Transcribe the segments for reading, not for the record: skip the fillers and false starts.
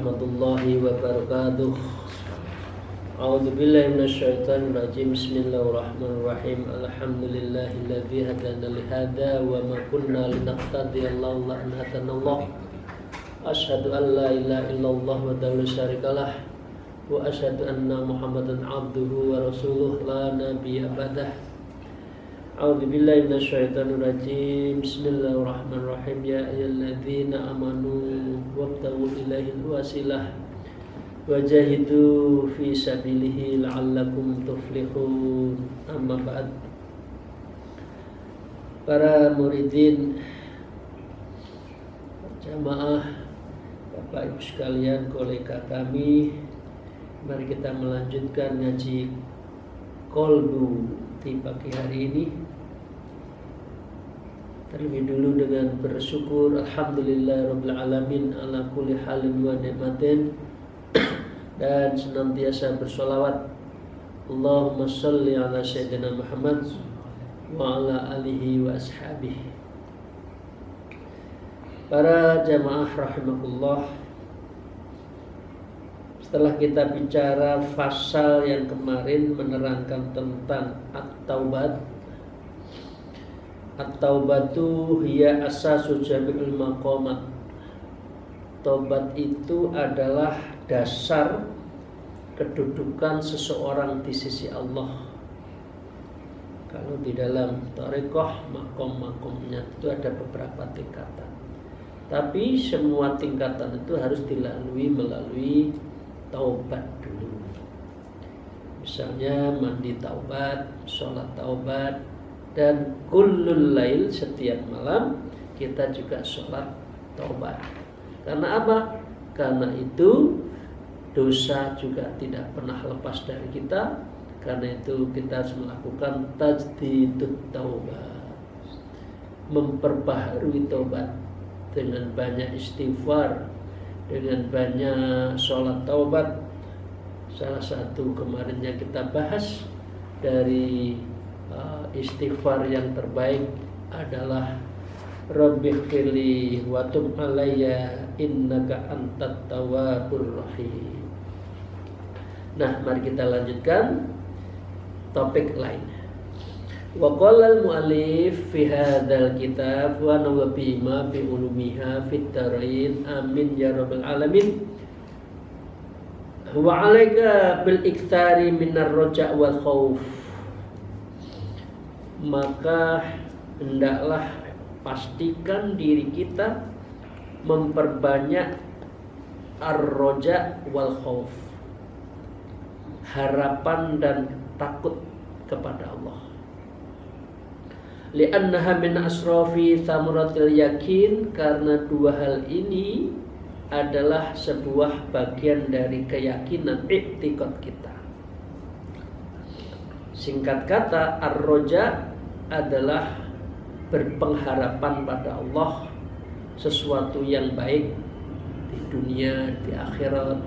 warahmatullahi wabarakatuh. A'udzubillahi minasyaitonirrajim. Bismillahirrahmanirrahim. Alhamdulillahilladzi hadana lihada wa ma kunna linahtadiya laula an hadanallah. Asyhadu an la ilaha illallah wa la syarikalah wa asyhadu anna Muhammadan abduhu wa rasuluh la nabiyya ba'dah. A'udzubillahi minasyaitonirrajim. Bismillahirrahmanirrahim. Ya ayyuhalladzina amanu wabtaghu ilaihil wasilah wajahidu fi sabilihi la'allakum tuflihun. Amma ba'd. Para muridin, jamaah, Bapak Ibu sekalian, kolega kami, mari kita melanjutkan ngaji Qalbu di pagi hari ini. Terlebih dulu dengan bersyukur alhamdulillahirabbil alamin ala kulli halin wa ni'matin, dan senantiasa bersolawat Allahumma sholli ala sayyidina Muhammad wa ala alihi wa ashabihi. Para jamaah rahimakumullah, setelah kita bicara fasal yang kemarin menerangkan tentang at-taubat. At-taubatu hiya asasu jami'ul maqamat. Taubat itu adalah dasar kedudukan seseorang di sisi Allah. Kalau di dalam thariqah, makom-makomnya itu ada beberapa tingkatan. Tapi semua tingkatan itu harus dilalui melalui taubat dulu. Misalnya mandi taubat, sholat taubat, dan kullul lail, setiap malam kita juga sholat taubat. Karena apa? Karena itu dosa juga tidak pernah lepas dari kita. Karena itu kita harus melakukan tajdidut taubat, memperbaharui taubat dengan banyak istighfar, dengan banyak sholat taubat. Salah satu kemarin yang kita bahas dari istighfar yang terbaik adalah Rabbighfirli wa tub alayya innaka antat tawwabur rahim. Nah, mari kita lanjutkan topik lain. Wa qala al-mu'allif fi hadzal kitab wa nawbima bi ulumiha fit tarain amin ya rabbal alamin. Wa 'alaika bil iktsari minar raja' wal khauf. Maka hendaklah pastikan diri kita memperbanyak ar-raja wal khauf, harapan dan takut kepada Allah. Li'annaha min asrafi thamaratil yakin, karena dua hal ini adalah sebuah bagian dari keyakinan i'tiqad kita. Singkat kata, ar-raja adalah berpengharapan pada Allah sesuatu yang baik di dunia, di akhirat.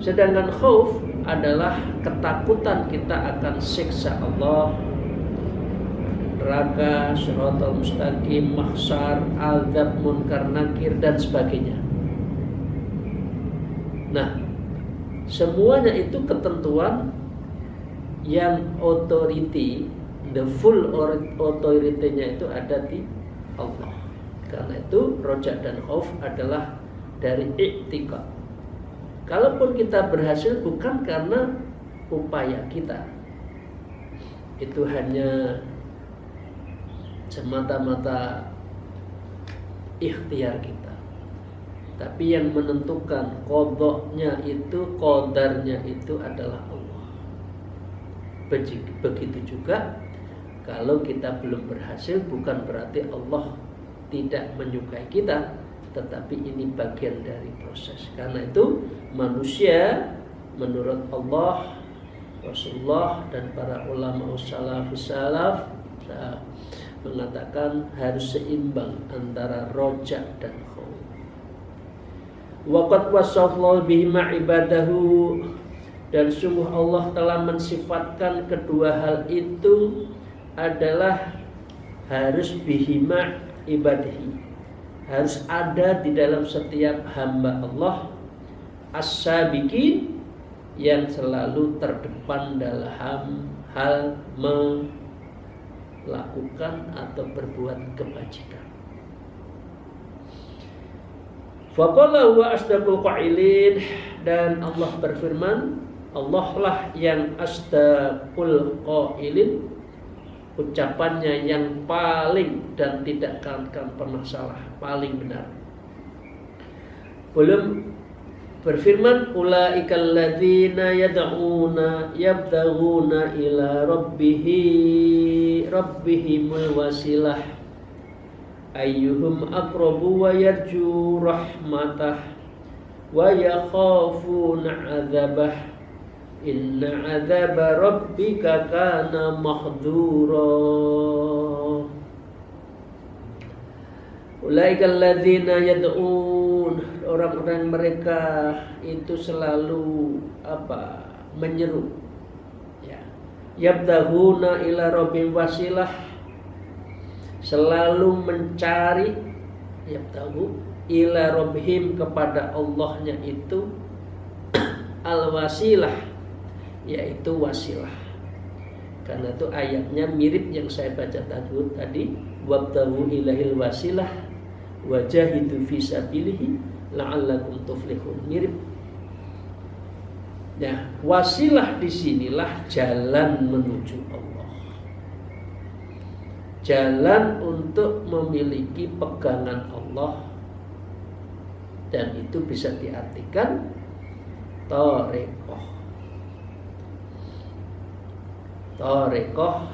Sedangkan khauf adalah ketakutan kita akan siksa Allah, neraka, shiratal mustaqim, mahsyar, azab, munkar, nakir, dan sebagainya. Nah, semuanya itu ketentuan yang authority, the full authority-nya itu ada di Allah. Karena itu roja dan khauf adalah dari i'tiqad. Kalaupun kita berhasil bukan karena upaya kita, itu hanya semata-mata ikhtiar kita. Tapi yang menentukan qadha-nya itu, qadarnya itu adalah Allah. Begitu juga kalau kita belum berhasil, bukan berarti Allah tidak menyukai kita, tetapi ini bagian dari proses. Karena itu manusia menurut Allah, Rasulullah, dan para ulama salafus salaf mengatakan harus seimbang antara roja dan khauf. Waqad wasafallahu bihima ibadahu, dan sungguh Allah telah mensifatkan kedua hal itu adalah harus bihima ibadihi, harus ada di dalam setiap hamba Allah as-sabiqin, yang selalu terdepan dalam hal melakukan atau berbuat kebajikan. Faqala wa asdaqul qailin, dan Allah berfirman, Allah lah yang asdaqul qailin, ucapannya yang paling dan tidak akan pernah salah, paling benar. Belum berfirman, ulaikal ladzina yad'una yabtaghuna ila rabbihimul wasilah ayyuhum aqrabu wa yarju rahmatah wa yakhafuna 'adzabah inna 'adzaba rabbika kana mahdhura. Ulaikal ladzina yad'un, orang-orang mereka itu selalu menyeru, ya, yabtaghuna ila rabbihim wasilah, selalu mencari, yabtaghu ila rabbihim, kepada Allahnya itu al-wasilah, yaitu wasilah. Karena itu ayatnya mirip yang saya baca tadi, wabtaghu ilahil wasilah wajahidu fisabilihi la'allakum tuflihun, mirip. Nah, wasilah disinilah jalan menuju Allah, jalan untuk memiliki pegangan Allah, dan itu bisa diartikan Tarekoh,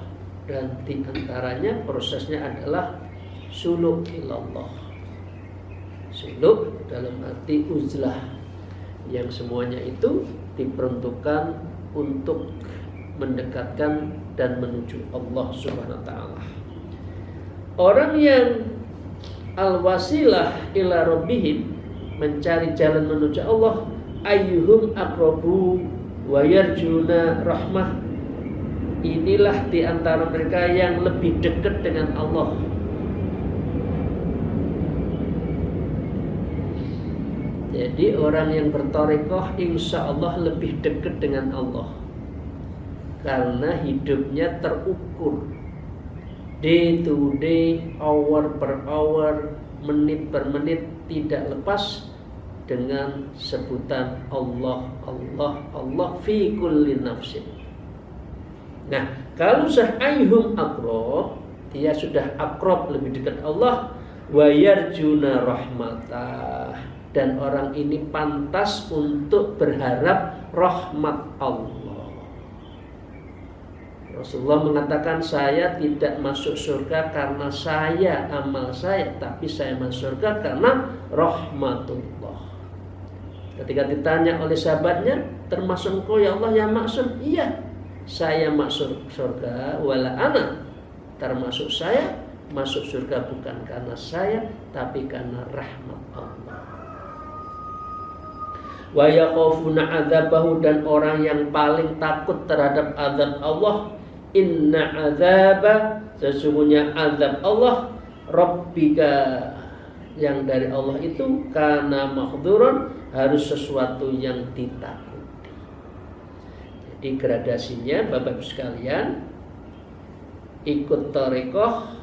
dan diantaranya prosesnya adalah suluk ilallah. Suluk dalam arti uzlah, yang semuanya itu diperuntukkan untuk mendekatkan dan menuju Allah Subhanahu wa ta'ala. Orang yang al-wasilah ila rabbihim, mencari jalan menuju Allah, ayyuhum aqrabu wa yarjuna rahmah, inilah di antara mereka yang lebih dekat dengan Allah. Jadi orang yang bertarekoh insya Allah lebih dekat dengan Allah, karena hidupnya terukur day to day, hour per hour, menit per menit, tidak lepas dengan sebutan Allah, Allah, Allah fi kulli nafsin. Nah, kalau sahayhum aqrab, dia sudah aqrab, lebih dekat Allah, wa yarjuna rahmatah, dan orang ini pantas untuk berharap rahmat Allah. Rasulullah mengatakan, saya tidak masuk surga karena saya, amal saya, tapi saya masuk surga karena rahmatullah. Ketika ditanya oleh sahabatnya, termasuk engkau ya Allah ya maksud? Iya, saya masuk surga, wala ana, termasuk saya masuk surga bukan karena saya, tapi karena rahmat Allah. Wa yakhafuna 'adzabahu, dan orang yang paling takut terhadap azab Allah, inna 'adzaba, sesungguhnya azab Allah, rabbika, yang dari Allah itu, kana mahdzuran, harus sesuatu yang ditakuti. Jadi gradasinya Bapak Ibu sekalian, ikut tarekoh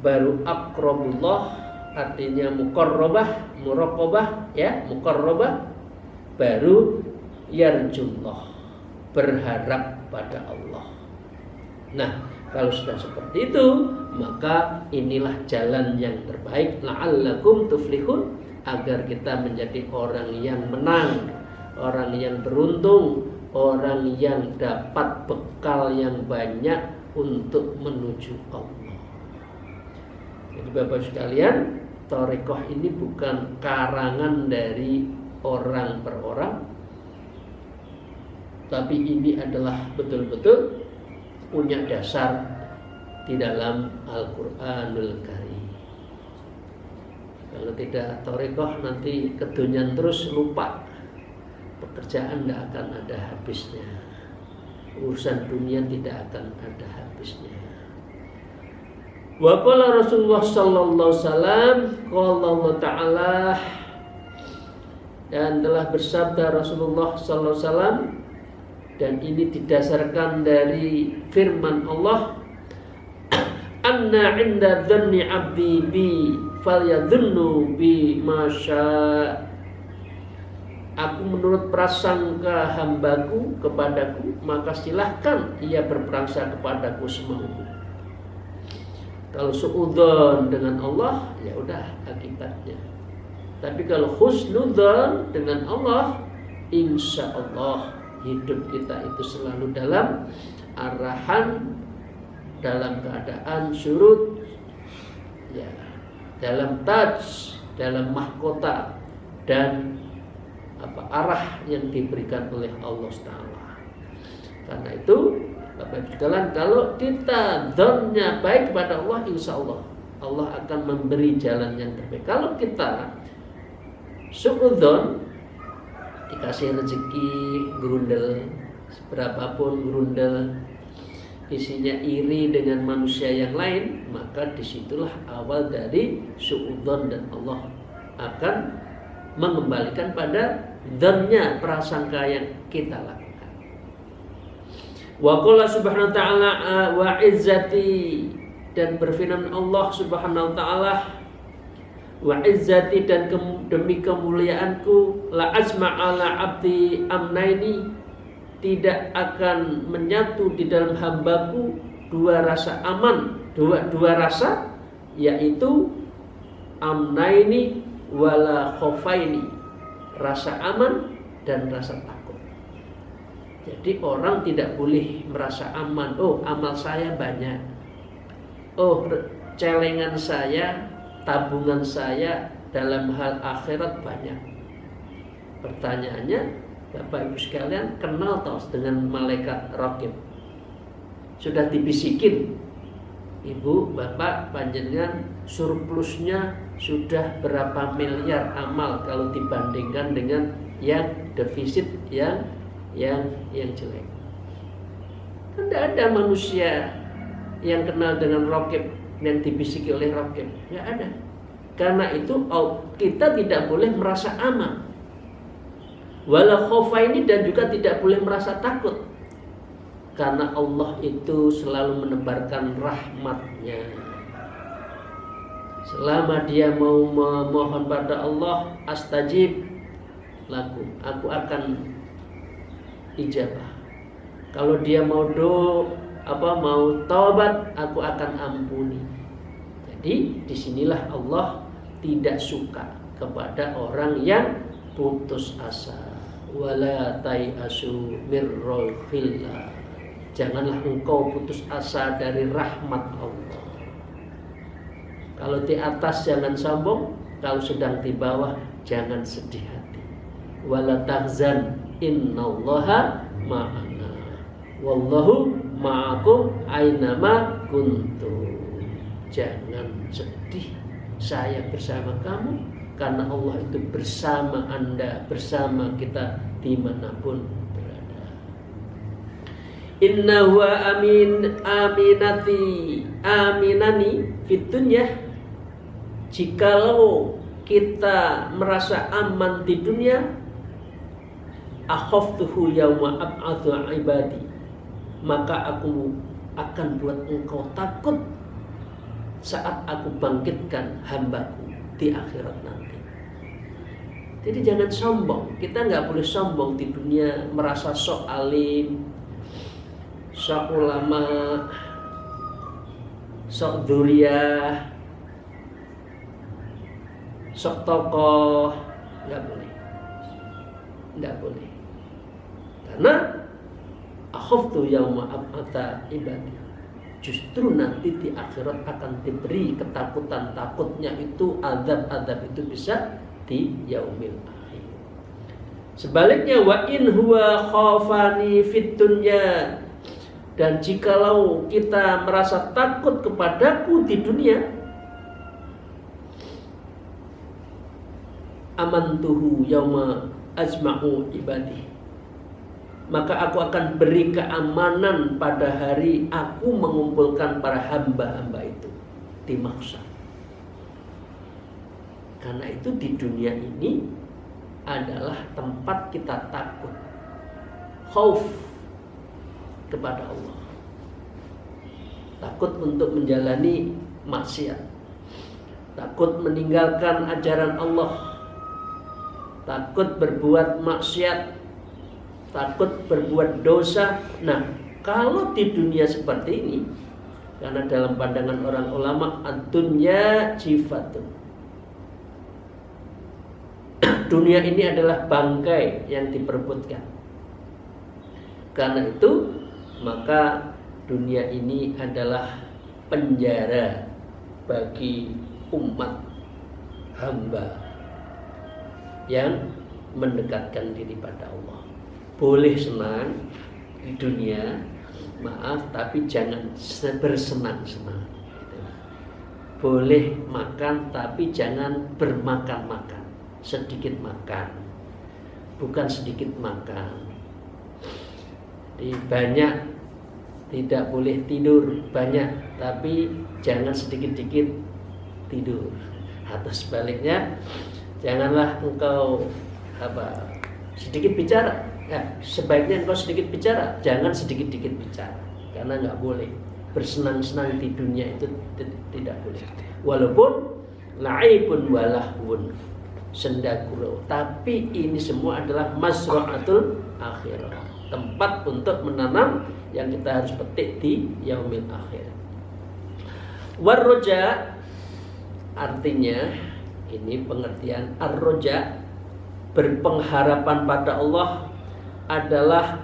baru aqrabullah, artinya muqarrabah, muraqabah, ya, muqarrabah, baru yarjullah, berharap pada Allah. Nah, kalau sudah seperti itu, maka inilah jalan yang terbaik, la'allakum tuflihun, agar kita menjadi orang yang menang, orang yang beruntung, orang yang dapat bekal yang banyak untuk menuju Allah. Jadi Bapak sekalian, tarekoh ini bukan karangan dari orang per orang, tapi ini adalah betul-betul punya dasar di dalam Al-Quranul Karim. Kalau tidak tarekoh, nanti kedunian terus, lupa, pekerjaan tidak akan ada habisnya, urusan dunia tidak akan ada habisnya. Wa qala Rasulullah sallallahu alaihi wasallam, qala Allah Ta'ala, dan telah bersabda Rasulullah sallallahu alaihi wasallam, dan ini didasarkan dari firman Allah, anna 'inda dhanni 'abdi bi falyadhunnu bi masya. Aku menurut prasangka hambaku kepadaku, maka silahkan ia berprasangka kepadaku semaunya. Kalau suudzon dengan Allah, ya udah akibatnya. Tapi kalau husnudzon dengan Allah, insya Allah hidup kita itu selalu dalam arahan, dalam keadaan surut, ya, dalam taj, dalam mahkota, dan arah yang diberikan oleh Allah Taala. Karena itu, Bapak Ibu sekalian, kalau kita dzonnya baik kepada Allah, insya Allah Allah akan memberi jalan yang terbaik. Kalau kita suudzon, dikasih rezeki grundel, seberapapun grundel, isinya iri dengan manusia yang lain, maka disitulah awal dari suudzon, dan Allah akan mengembalikan pada dzonnya, prasangka yang kita lakukan. Wa qala subhanahu wa ta'ala wa izzati, dan berfirman Allah subhanahu wa ta'ala, wa izzati, dan demi kemuliaanku, la azma'ala abdi amnaini, tidak akan menyatu di dalam hambaku dua rasa aman, dua rasa, yaitu amnaini wala khofaini, rasa aman dan rasa takut. Jadi orang tidak boleh merasa aman, oh amal saya banyak, oh celengan saya, tabungan saya dalam hal akhirat banyak. Pertanyaannya, Bapak Ibu sekalian, kenal tos dengan malaikat Raqib? Sudah dibisikin, Ibu, Bapak, panjenengan surplusnya sudah berapa miliar amal kalau dibandingkan dengan yang defisit, yang jelek. Kan tidak ada manusia yang kenal dengan Raqib, yang dibisiki oleh Raqib, tidak ada. Karena itu kita tidak boleh merasa aman, wala khofaini, dan juga tidak boleh merasa takut, karena Allah itu selalu menebarkan rahmatnya. Selama dia mau memohon pada Allah, astajib lakum, aku akan ijabah. Kalau dia mau mau taubat, aku akan ampuni. Jadi disinilah Allah tidak suka kepada orang yang putus asa. Wala tai'asu mir rohillah, janganlah engkau putus asa dari rahmat Allah. Kalau di atas jangan sombong, kalau sedang di bawah jangan sedih hati. Wala tahzan innallaha ma'ana wallahu ma'akum ainama kuntum. Jangan sedih, saya bersama kamu, karena Allah itu bersama Anda, bersama kita dimanapun berada. Inna huwa aminani fit dunya. Jikalau kita merasa aman di dunia, akhaftuhu yauma ab'atsu ibadi, maka aku akan buat engkau takut saat aku bangkitkan hambaku di akhirat nanti. Jadi jangan sombong. Kita nggak boleh sombong di dunia, merasa sok alim, sok ulama, sok dzuriyah, sok tokoh. Nggak boleh, nggak boleh. Karena akhaftu yauma ab'atsa ibadi, justru nanti di akhirat akan diberi ketakutan. Takutnya itu azab itu bisa di yaumil akhir. Sebaliknya, wa in huwa khafani fit dunya, dan jikalau kita merasa takut kepadaku di dunia, amantuhu yauma ajma'u ibadi, maka aku akan beri keamanan pada hari aku mengumpulkan para hamba-hamba itu. dimaksa. Karena itu di dunia ini adalah tempat kita takut, khauf kepada Allah, takut untuk menjalani maksiat, takut meninggalkan ajaran Allah, takut berbuat maksiat, takut berbuat dosa. Nah, kalau di dunia seperti ini, karena dalam pandangan orang ulama, ad-dunya jifatun, dunia ini adalah bangkai yang diperebutkan. Karena itu, maka dunia ini adalah penjara bagi umat hamba yang mendekatkan diri pada Allah. Boleh senang di dunia, maaf, tapi jangan bersenang-senang. Boleh makan, tapi jangan bermakan-makan. Sedikit makan, bukan sedikit makan. Jadi banyak, tidak boleh tidur banyak, tapi jangan sedikit-sedikit tidur. Atau sebaliknya, janganlah engkau sedikit bicara. Sebaiknya engkau sedikit bicara, jangan sedikit-sedikit bicara, karena nggak boleh bersenang-senang di dunia itu, tidak boleh. Walaupun la'ibun walahwun, senda gurau, tapi ini semua adalah mazra'atul akhirah, tempat untuk menanam yang kita harus petik di yaumil akhir. Warroja, artinya ini pengertian ar-roja, berpengharapan pada Allah, adalah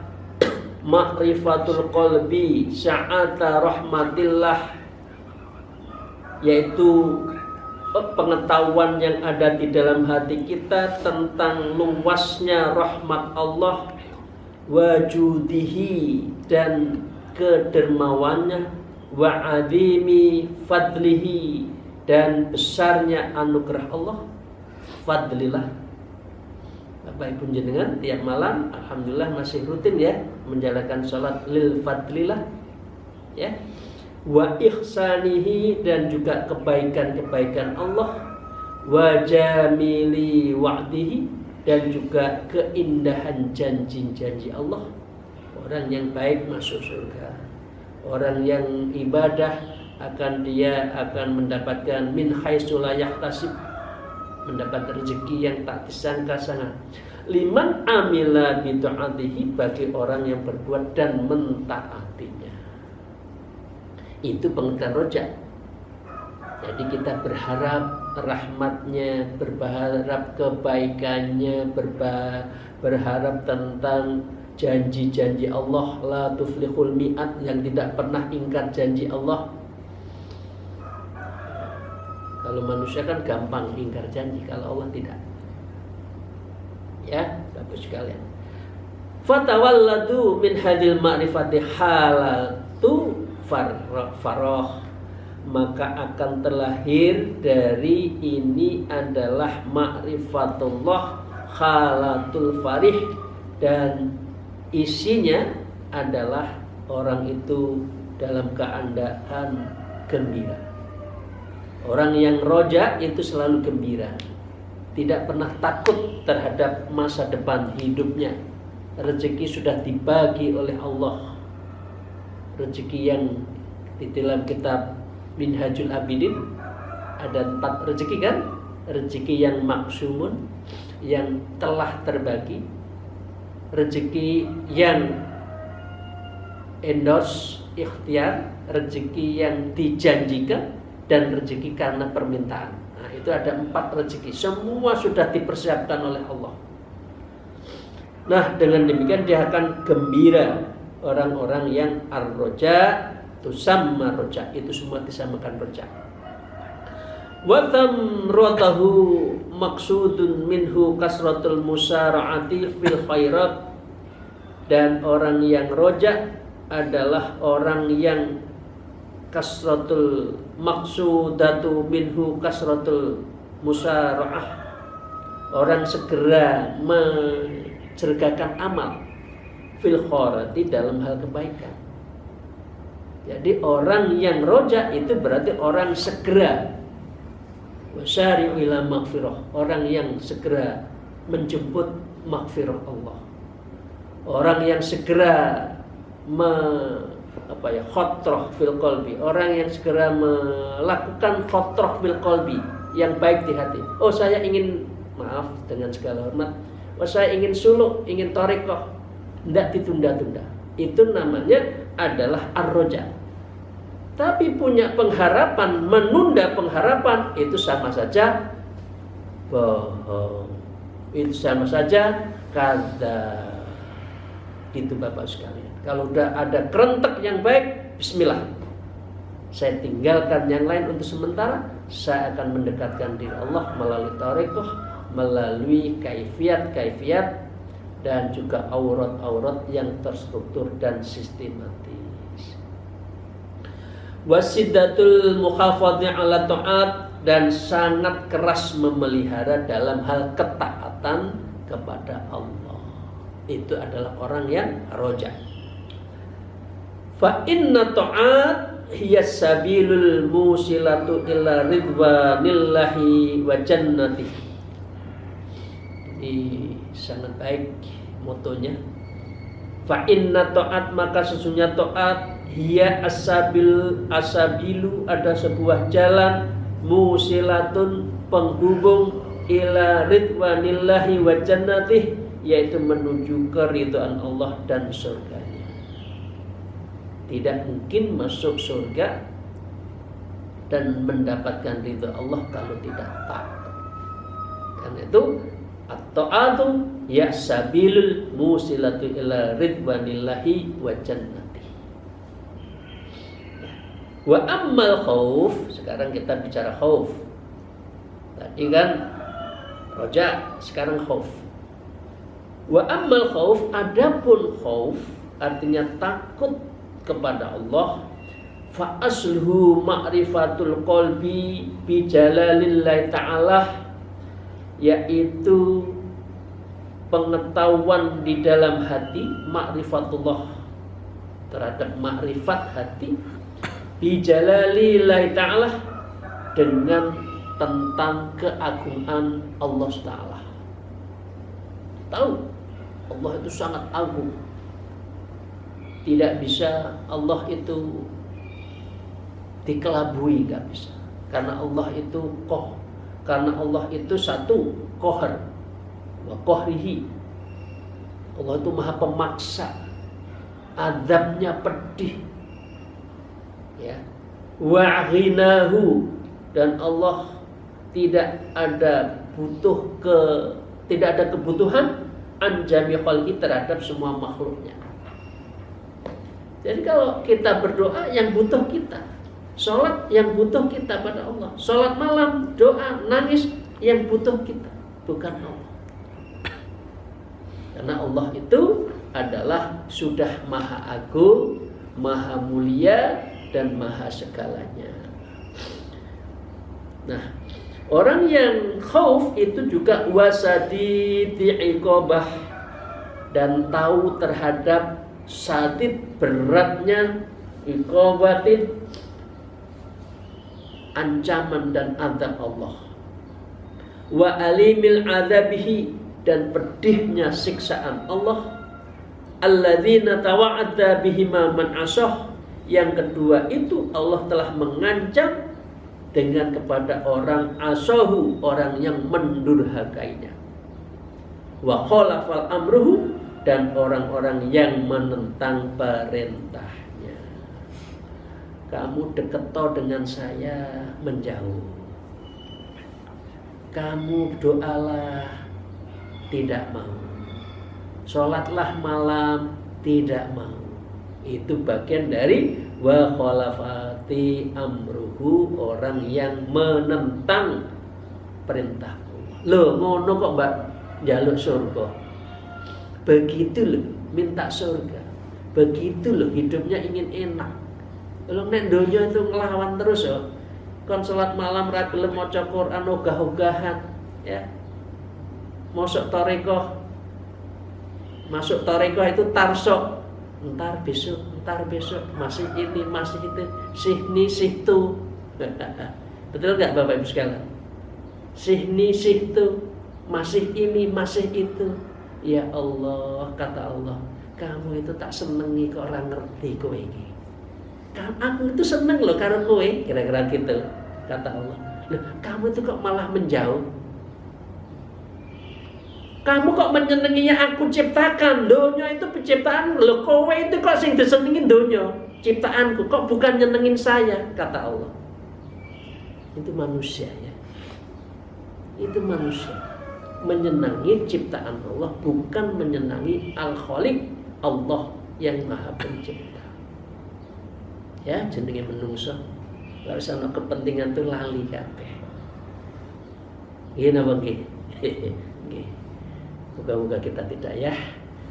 ma'rifatul qalbi sya'ata rahmatillah, yaitu pengetahuan yang ada di dalam hati kita tentang luasnya rahmat Allah, wajudihi, dan kedermawannya, wa azimi fadlihi, dan besarnya anugerah Allah. Fadlillah, Bapak Ibu jenengan tiap malam alhamdulillah masih rutin ya menjalankan sholat lil fadlillah ya, wa ihsanihi, dan juga kebaikan-kebaikan Allah, wa jamili wa'dihi, dan juga keindahan janji-janji Allah. Orang yang baik masuk surga, orang yang ibadah dia akan mendapatkan min haitsu la yahtasib, mendapat rezeki yang tak disangka-sangka. Liman amila bi ta'atihi, bagi orang yang berbuat dan mentaatinya. Itu pengertian roja. Jadi kita berharap rahmatnya, berharap kebaikannya, berharap tentang janji-janji Allah, la tuflihul mi'at, yang tidak pernah ingkar janji Allah. Kalau manusia kan gampang ingkar janji, kalau Allah tidak. Ya, Bapak sekalian. Fatawalladu min hadil ma'rifati halatu farah, maka akan terlahir dari ini adalah ma'rifatullah halatul farih, dan isinya adalah orang itu dalam keadaan gembira. Orang yang roja itu selalu gembira, tidak pernah takut terhadap masa depan hidupnya. Rezeki sudah dibagi oleh Allah. Rezeki yang di dalam kitab Minhajul Abidin ada 4 rezeki kan? Rezeki yang maksumun, yang telah terbagi, rezeki yang endorse ikhtiar, rezeki yang dijanjikan, dan rezeki karena permintaan. Nah, itu ada 4 rezeki, semua sudah dipersiapkan oleh Allah. Nah, dengan demikian dia akan gembira. Orang-orang yang ar-roja tusamma roja, itu semua disamakan roja. Wa thamratahu maksudun minhu kasratul musara'ati fil khairat, dan orang yang roja adalah orang yang kasratul maksudatu minhu kasratul musara'ah, orang segera menjergakan amal fil khairati, dalam hal kebaikan. Jadi orang yang roja itu berarti orang segera. Wasyari'u ila maghfirah, orang yang segera menjemput maghfirah Allah. Orang yang segera khotroh fil qalbi, orang yang segera melakukan khotroh fil qalbi, yang baik di hati. Oh, saya ingin, maaf dengan segala hormat, saya ingin suluk, ingin thariqah, tidak ditunda-tunda. Itu namanya adalah ar-roja. Tapi punya pengharapan, menunda pengharapan, itu sama saja bohong. Itu sama saja kadzab. Itu Bapak sekalian. Kalau udah ada kerentek yang baik, bismillah. Saya tinggalkan yang lain untuk sementara. Saya akan mendekatkan diri Allah melalui thariqah, melalui kaifiat dan juga aurat-aurat yang terstruktur dan sistematis. Wasidatul mukhafadhi ala ta'at, dan sangat keras memelihara dalam hal ketaatan kepada Allah. Itu adalah orang yang roja. Fa inna ta'at hiya sabilul musilatu ila ridwanillahi wa jannatihi. Ini sangat baik motonya. Fa inna ta'at, maka sesungguhnya ta'at, hiya asabilu, ada sebuah jalan, musilatun, penghubung, ila ridwanillahi wa jannatih, yaitu menuju keridhaan Allah dan surganya. Tidak mungkin masuk surga dan mendapatkan ridha Allah kalau tidak taat. Karena itu at-ta'atu ya sabilul musilatu ila ridwanillahi wa jannatih. Wa ammal khauf, sekarang kita bicara khauf. Tadi kan roja, sekarang khauf. Wa ammal khauf, adapun khauf artinya takut kepada Allah. Fa asluhu ma'rifatul qalbi bi jalalillahi ta'ala, yaitu pengetahuan di dalam hati, ma'rifatullah, terhadap ma'rifat hati, bijalalillahi ta'ala, dengan tentang keagungan Allah Ta'ala. Tahu Allah itu sangat agung. Tidak bisa Allah itu dikelabui, gak bisa. Karena Allah itu karena Allah itu satu qahar wa qahrihi. Allah itu maha pemaksa, azabnya pedih. Ya, wa ghinahu, dan Allah tidak ada kebutuhan an jami khalqi, terhadap semua makhluknya. Jadi kalau kita berdoa, yang butuh kita, sholat yang butuh kita pada Allah, sholat malam, doa, nangis, yang butuh kita, bukan Allah. Karena Allah itu adalah sudah maha agung, maha mulia, dan maha segalanya. Nah, orang yang khauf itu juga wasadidi iqabah, dan tahu terhadap sadid, beratnya, iqabatin, ancaman dan azab Allah, wa alimil azabihi, dan pedihnya siksaan Allah, alladzina tawa'adda bihima man asah, yang kedua itu Allah telah mengancam dengan kepada orang asahu, orang yang mendurhakainya, wa khalafal amruhu, dan orang-orang yang menentang perintahnya. Kamu deket dengan saya, menjauh. Kamu doalah, tidak mau. Sholatlah malam, tidak mau. Itu bagian dari wa khalafati amruhu, orang yang menentang perintah Allah. Loh, ngono kok Mbak njaluk surga? Begitu loh minta surga. Begitu loh hidupnya ingin enak. Kalau nek donya itu ngelawan terus ya. Kon salat malam ra gelem maca Quran ogah-ogahan, ya. Masuk thariqah itu tarsok, Ntar besok, masih ini, masih itu, sihni, sihtu. Betul nggak Bapak Ibu sekalian? Sihni, sihtu, masih ini, masih itu. Ya Allah, kata Allah, kamu itu tak senengi kok orang ngerti kowe iki. Aku itu seneng loh karo kowe, kira-kira gitu, kata Allah. Loh, kamu itu kok malah menjauh? Kamu kok menyenenginya aku ciptakan, donya itu penciptaan lo, kowe itu kok sing disenengin donya, ciptaanku, kok bukan nyenengin saya, kata Allah. Itu manusia ya. Itu manusia. Menyenangi ciptaan Allah, bukan menyenangi Al-Khaliq, Allah yang Maha Pencipta. Ya, jenenge menungso. Lah wis ana kepentingan tuh lali kabeh. Nggih napa nggih? Nggih. Moga-moga kita tidak ya.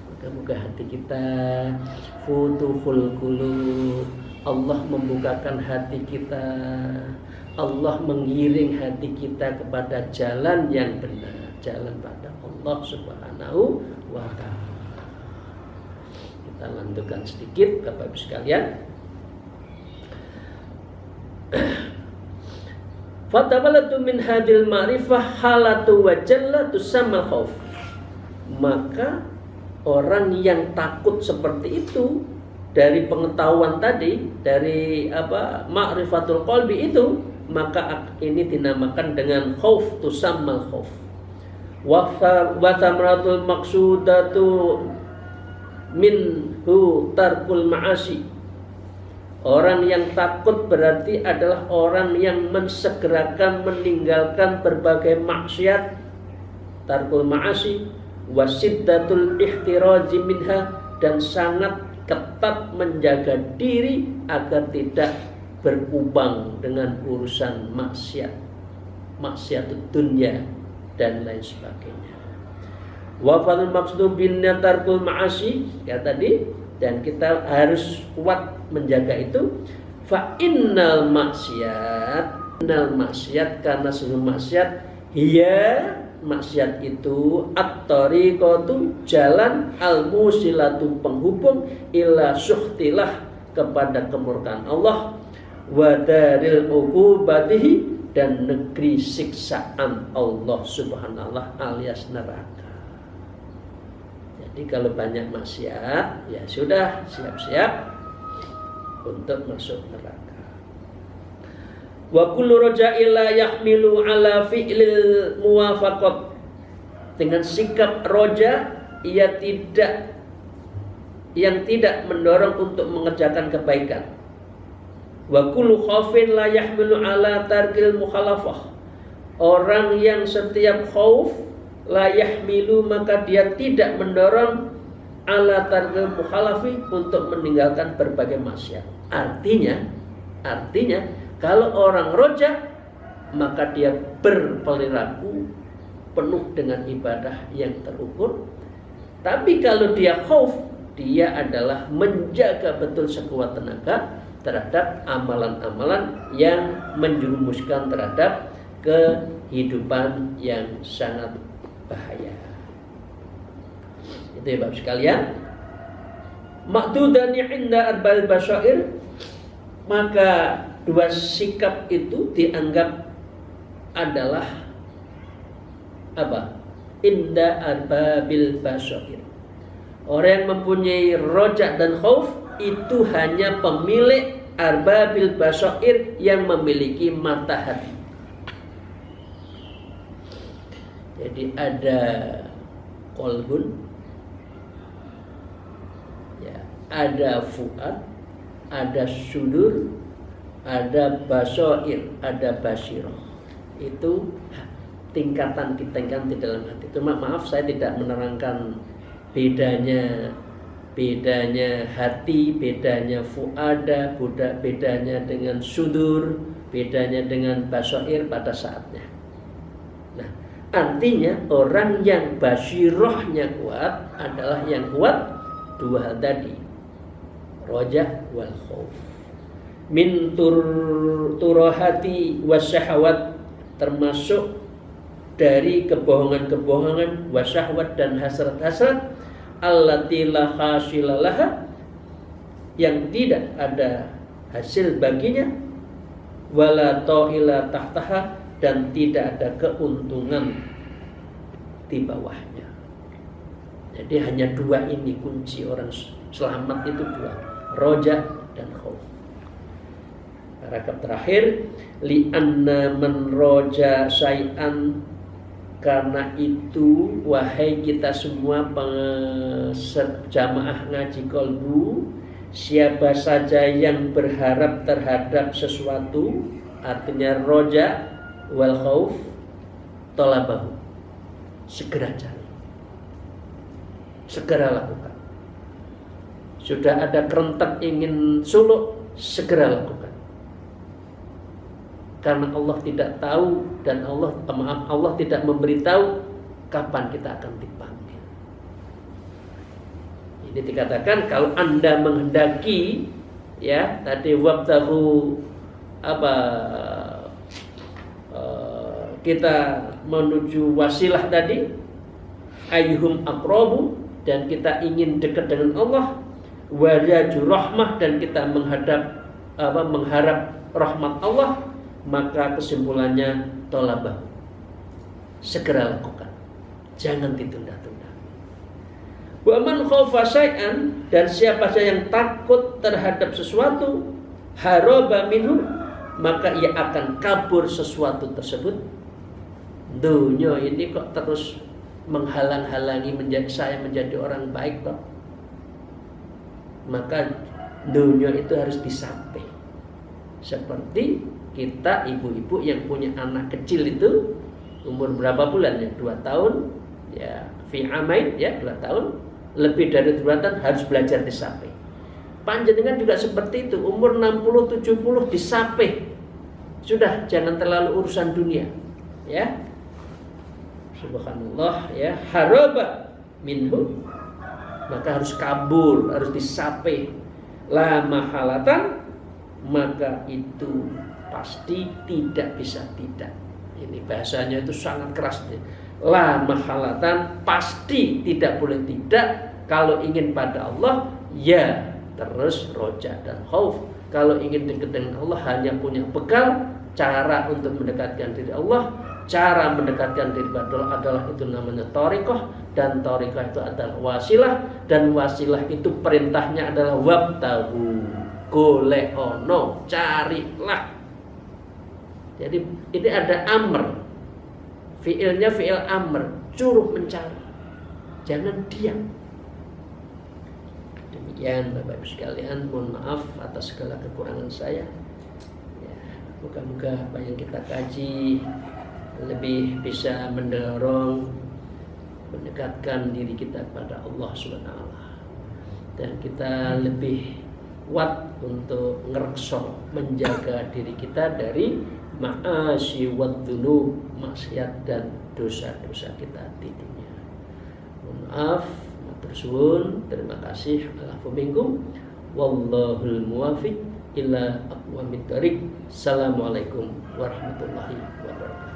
Moga-moga hati kita futuhul qulub. Allah membukakan hati kita. Allah mengiring hati kita kepada jalan yang benar, jalan pada Allah Subhanahu wa ta'ala. Kita lanjutkan sedikit Bapak Ibu sekalian. Fatabalatu min hadil ma'rifah halatu wa jallatu samal khauf. Maka orang yang takut seperti itu dari pengetahuan tadi, dari ma'rifatul qalbi itu, maka ini dinamakan dengan khauf, tusammal khauf. Wa thamratul maqsudatu minhu tarkul ma'asi. Orang yang takut berarti adalah orang yang mensegerakan meninggalkan berbagai maksiat, tarkul ma'asi, wasiddatul ihtirazi minha, dan sangat ketat menjaga diri agar tidak berkubang dengan urusan maksiat dunia dan lain sebagainya. Wa fadul maqsud bin tarkul ma'asi ya tadi, dan kita harus kuat menjaga itu. Fa innal maksiat karena sesungguhnya maksiat maksiat itu at-tariqatu, jalan, al-musilatu, penghubung, ila syuhtilah, kepada kemurkaan Allah, wa daril uqubatihi, dan negeri siksaan Allah Subhanahu alias neraka. Jadi kalau banyak maksiat, ya sudah siap-siap untuk masuk neraka. Wa kullu raja'in la yahmilu ala fi'lil muwafaqat. Dengan sikap roja yang tidak mendorong untuk mengerjakan kebaikan. Wa kullu khaufin la yahmilu ala tarkil mukhalafah. Orang yang setiap khauf la yahmilu, maka dia tidak mendorong ala tarkil mukhalafi, untuk meninggalkan berbagai maksiat. Artinya kalau orang roja, maka dia berperilaku penuh dengan ibadah yang terukur. Tapi kalau dia khauf, dia adalah menjaga betul sekuat tenaga terhadap amalan-amalan yang menjerumuskan terhadap kehidupan yang sangat bahaya. Itu ya Bapak sekalian. Ma'dudani inda arba'il basyair, maka dua sikap itu dianggap adalah apa? Inda arbabil basyair. Orang yang mempunyai roja dan khauf itu hanya pemilik arbabil basyair, yang memiliki mata hati. Jadi ada qalbun, ya, ada fuad, ada sudur, ada basair, ada basirah. Itu tingkatan di dalam hati. Itu maaf saya tidak menerangkan bedanya hati, bedanya fuada, bedanya dengan sudur, bedanya dengan basair pada saatnya. Nah, artinya orang yang basirahnya kuat adalah yang kuat dua hal tadi, roja wal khauf. Min turahati wasyahwat, termasuk dari kebohongan-kebohongan, wasyahwat, dan hasrat-hasrat, allati la khasila laha, yang tidak ada hasil baginya, wala ta'ila tahtaha, dan tidak ada keuntungan di bawahnya. Jadi hanya dua ini kunci orang selamat itu, dua, roja dan khauf. Paragraf terakhir, li'anna man roja syai'an, karena itu wahai kita semua jamaah ngaji kolbu, siapa saja yang berharap terhadap sesuatu, artinya roja wal khauf, talabahu, segera cari, segera lakukan. Sudah ada kerentak ingin suluk, segera lakukan. Karena Allah tidak tahu dan Allah tidak memberitahu kapan kita akan dipanggil. Ini dikatakan kalau Anda menghendaki, ya tadi wabtahu kita menuju wasilah tadi, ayyuhum aqrabu, dan kita ingin dekat dengan Allah, wajaju rahmah, dan kita mengharap rahmat Allah, maka kesimpulannya tolabah, segera lakukan, jangan ditunda-tunda. Wa man khaufa syai'an, dan siapa saja yang takut terhadap sesuatu, haraba minhu, maka ia akan kabur sesuatu tersebut. Dunia ini kok terus menghalang-halangi saya menjadi orang baik kok. Maka dunia itu harus disamping. Seperti kita ibu-ibu yang punya anak kecil itu umur berapa bulan ya? 2 tahun ya, fi amain ya, 2 tahun, lebih dari 2 tahun harus belajar disapih. Panjenengan juga seperti itu, umur 60 70 disapih. Sudah, jangan terlalu urusan dunia, ya. Subhanallah, ya, haraba minhu, maka harus kabur, harus disapih. La mahalatan, maka itu pasti tidak bisa tidak. Ini bahasanya itu sangat keras. La mahalatan, pasti tidak boleh tidak. Kalau ingin pada Allah, ya terus roja dan khauf. Kalau ingin dekat dengan Allah, hanya punya bekal, cara untuk mendekatkan diri Allah. Cara mendekatkan diri pada Allah adalah itu namanya thariqah, dan thariqah itu adalah wasilah, dan wasilah itu perintahnya adalah wabtahu, goleono, carilah. Jadi ini ada amr, fiilnya fiil amr, suruh mencari, jangan diam. Demikian Bapak Ibu sekalian, mohon maaf atas segala kekurangan saya. Ya, moga-moga apa yang kita kaji lebih bisa mendorong, mendekatkan diri kita kepada Allah Subhanahu wa taala, dan kita lebih kuat untuk ngerekso, menjaga diri kita dari ma'asyi wad dzunub, maksiat dan dosa-dosa kita di dunia. Mohon maaf, matur suwun, terima kasih, alafu minkum, wallahul muwafiq ila aqwamit thariq. Assalamualaikum warahmatullahi wabarakatuh.